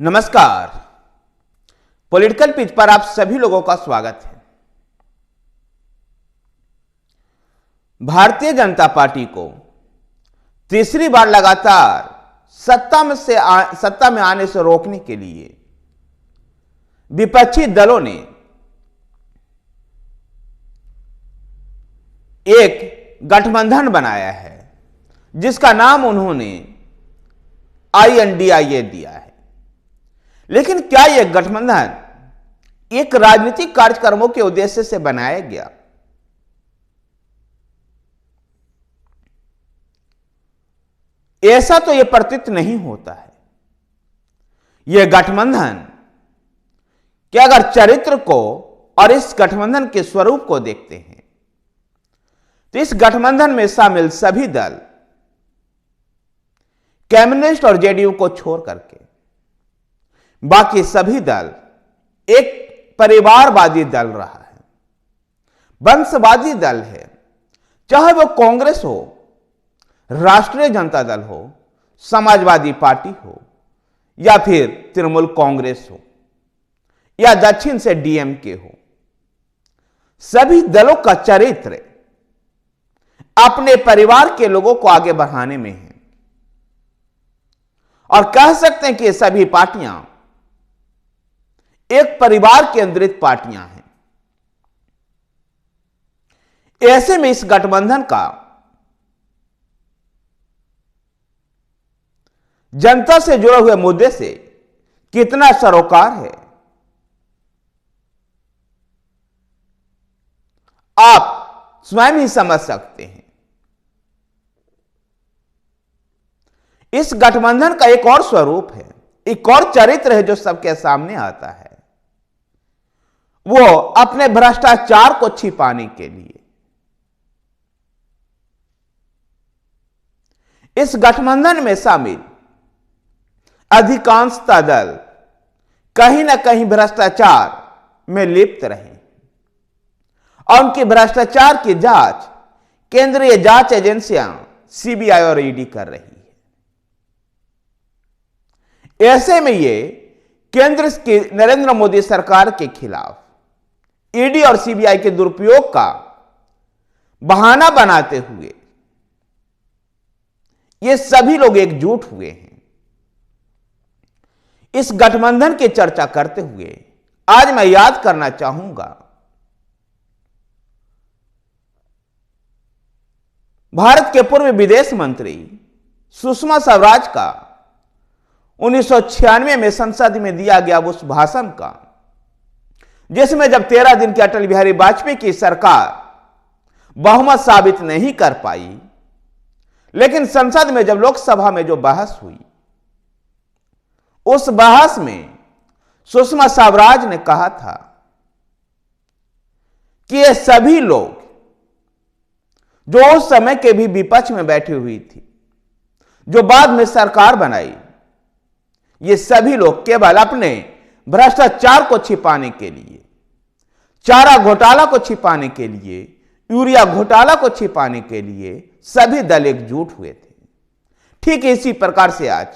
नमस्कार। Political pitch पर आप सभी लोगों का स्वागत है। भारतीय जनता पार्टी को तीसरी बार लगातार सत्ता में आने से रोकने के लिए विपक्षी दलों ने एक गठबंधन बनाया है, जिसका नाम उन्होंने INDIA दिया है। लेकिन क्या यह गठबंधन एक राजनीतिक कार्यक्रमों के उद्देश्य से बनाया गया? ऐसा तो यह प्रतीत नहीं होता है। यह गठबंधन के अगर चरित्र को और इस गठबंधन के स्वरूप को देखते हैं तो इस गठबंधन में शामिल सभी दल कम्युनिस्ट और जेडीयू को छोड़ करके बाकी सभी दल एक परिवारवादी दल रहा है, वंशवादी दल है। चाहे वो कांग्रेस हो, राष्ट्रीय जनता दल हो, समाजवादी पार्टी हो, या फिर तृणमूल कांग्रेस हो, या दक्षिण से DMK हो, सभी दलों का चरित्र अपने परिवार के लोगों को आगे बढ़ाने में है। और कह सकते हैं कि ये सभी पार्टियां एक परिवार केंद्रित पार्टियां हैं। ऐसे में इस गठबंधन का जनता से जुड़े हुए मुद्दे से कितना सरोकार है, आप स्वयं ही समझ सकते हैं। इस गठबंधन का एक और स्वरूप है, एक और चरित्र है जो सबके सामने आता है। वो अपने भ्रष्टाचार को छिपाने के लिए इस गठबंधन में शामिल अधिकांशतः दल कहीं ना कहीं भ्रष्टाचार में लिप्त रहे और उनकी भ्रष्टाचार की जांच केंद्रीय जांच एजेंसियां CBI और ED कर रही है। ऐसे में ये केंद्र की नरेंद्र मोदी सरकार के खिलाफ ED और CBI के दुरुपयोग का बहाना बनाते हुए ये सभी लोग एकजुट हुए हैं। इस गठबंधन की चर्चा करते हुए आज मैं याद करना चाहूंगा भारत के पूर्व विदेश मंत्री सुषमा स्वराज का 1996 में संसद में दिया गया उस भाषण का, जिसमें जब 13 दिन की अटल बिहारी वाजपेयी की सरकार बहुमत साबित नहीं कर पाई, लेकिन संसद में जब लोकसभा में जो बहस हुई, उस बहस में सुषमा स्वराज ने कहा था कि ये सभी लोग जो उस समय के भी विपक्ष में बैठी हुई थी, जो बाद में सरकार बनाई, ये सभी लोग केवल अपने भ्रष्टाचार को छिपाने के लिए, चारा घोटाला को छिपाने के लिए, यूरिया घोटाला को छिपाने के लिए सभी दल एकजुट हुए थे। ठीक इसी प्रकार से आज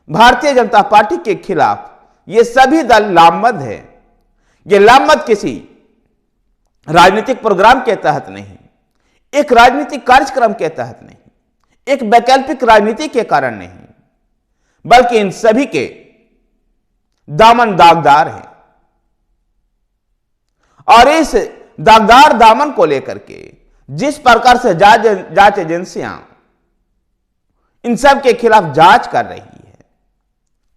भारतीय जनता पार्टी के खिलाफ ये सभी दल लामबंद है। ये लामबंद किसी राजनीतिक प्रोग्राम के तहत नहीं, एक राजनीतिक कार्यक्रम के तहत नहीं, एक वैकल्पिक राजनीति के कारण नहीं, बल्कि इन सभी के दामन दागदार है। और इस दागदार दामन को लेकर के जिस प्रकार से जांच एजेंसियां इन सब के खिलाफ जांच कर रही है,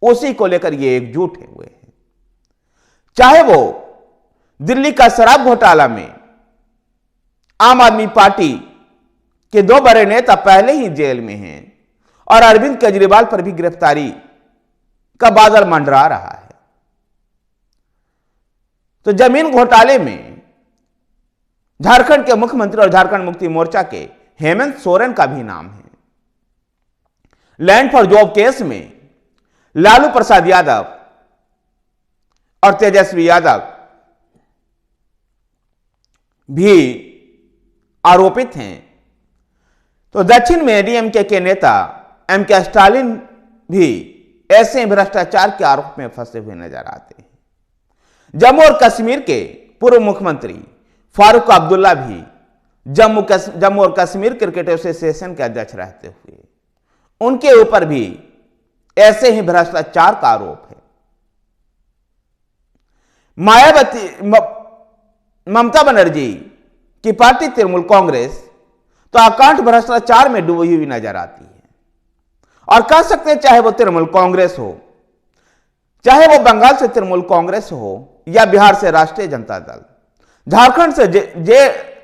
उसी को लेकर ये एकजुट हुए हैं। चाहे वो दिल्ली का शराब घोटाला में आम आदमी पार्टी के 2 बड़े नेता पहले ही जेल में हैं और अरविंद केजरीवाल पर भी गिरफ्तारी का बादल मंडरा रहा है, तो जमीन घोटाले में झारखंड के मुख्यमंत्री और झारखंड मुक्ति मोर्चा के हेमंत सोरेन का भी नाम है। लैंड फॉर जॉब केस में लालू प्रसाद यादव और तेजस्वी यादव भी आरोपित हैं। तो दक्षिण में DMK के नेता MK स्टालिन भी ऐसे भ्रष्टाचार के आरोप में फंसे हुए नजर आते हैं। जम्मू और कश्मीर के पूर्व मुख्यमंत्री फारूक अब्दुल्ला भी जम्मू और कश्मीर क्रिकेट एसोसिएशन के अध्यक्ष रहते हुए उनके ऊपर भी ऐसे ही भ्रष्टाचार का आरोप है। ममता बनर्जी की पार्टी तृणमूल कांग्रेस तो अकांठ भ्रष्टाचार में डूबी हुई नजर आती है। और कह सकते हैं चाहे वो तृणमूल कांग्रेस हो, चाहे वो बंगाल से तृणमूल कांग्रेस हो या बिहार से राष्ट्रीय जनता दल, झारखंड से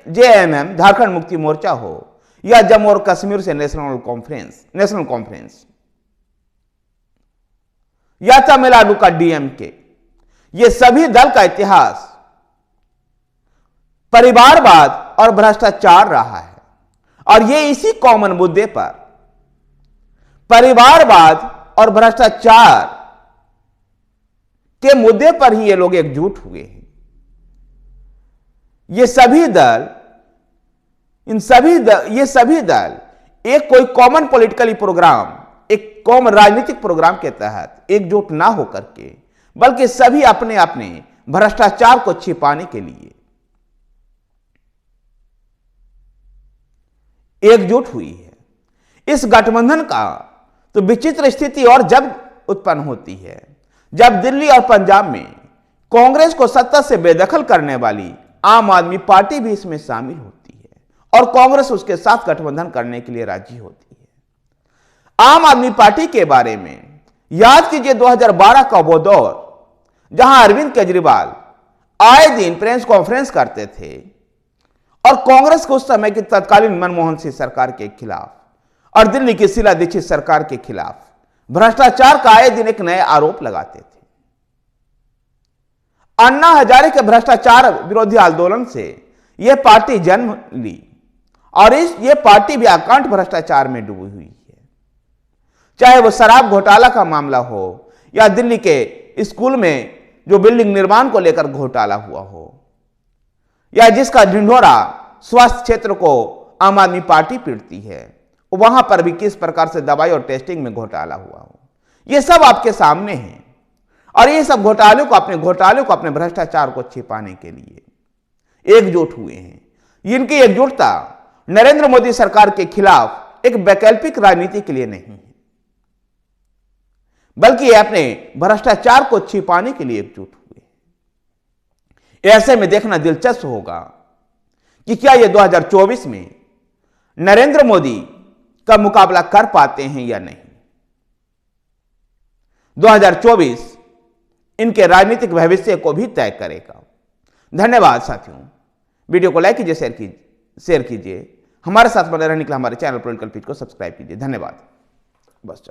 जेएमएम झारखंड मुक्ति मोर्चा हो या जम्मू और कश्मीर से नेशनल कॉन्फ्रेंस या तमिलनाडु का डीएमके, ये सभी दल का इतिहास परिवारवाद और भ्रष्टाचार रहा है। और ये इसी कॉमन मुद्दे पर परिवारवाद और भ्रष्टाचार के मुद्दे पर ही ये लोग एकजुट हुए हैं। ये सभी दल एक कोई कॉमन पॉलिटिकली प्रोग्राम, एक कॉमन राजनीतिक प्रोग्राम के तहत एकजुट ना होकर के, बल्कि सभी अपने अपने भ्रष्टाचार को छिपाने के लिए एकजुट हुई है। इस गठबंधन का तो विचित्र स्थिति और जब उत्पन्न होती है जब दिल्ली और पंजाब में कांग्रेस को सत्ता से बेदखल करने वाली आम आदमी पार्टी भी इसमें शामिल होती है और कांग्रेस उसके साथ गठबंधन करने के लिए राजी होती है। आम आदमी पार्टी के बारे में याद कीजिए 2012 का वो दौर जहां अरविंद केजरीवाल आए दिन प्रेस कॉन्फ्रेंस करते थे और कांग्रेस को उस समय की तत्कालीन मनमोहन सिंह सरकार के खिलाफ और दिल्ली की शीला दीक्षित सरकार के खिलाफ भ्रष्टाचार का आए दिन एक नए आरोप लगाते थे। अन्ना हजारे के भ्रष्टाचार विरोधी आंदोलन से यह पार्टी जन्म ली और यह पार्टी भी अकांठ भ्रष्टाचार में डूबी हुई है। चाहे वो शराब घोटाला का मामला हो या दिल्ली के स्कूल में जो बिल्डिंग निर्माण को लेकर घोटाला हुआ हो या जिसका ढिंढोरा स्वास्थ्य क्षेत्र को आम आदमी पार्टी पीटती है, वहां पर भी किस प्रकार से दवाई और टेस्टिंग में घोटाला हुआ हो, यह सब आपके सामने है। और ये सब घोटालों को अपने भ्रष्टाचार को छिपाने के लिए एकजुट हुए हैं। इनकी एकजुटता नरेंद्र मोदी सरकार के खिलाफ एक वैकल्पिक राजनीति के लिए नहीं है, बल्कि ये अपने भ्रष्टाचार को छिपाने के लिए एकजुट हुए। ऐसे में देखना दिलचस्प होगा कि क्या ये 2024 में नरेंद्र मोदी का मुकाबला कर पाते हैं या नहीं। 2024 इनके राजनीतिक भविष्य को भी तय करेगा। धन्यवाद साथियों, वीडियो को लाइक कीजिए, शेयर कीजिए। हमारे साथ बने रहने के लिए हमारे चैनल पॉलिटिकल पिच को सब्सक्राइब कीजिए। धन्यवाद। बस।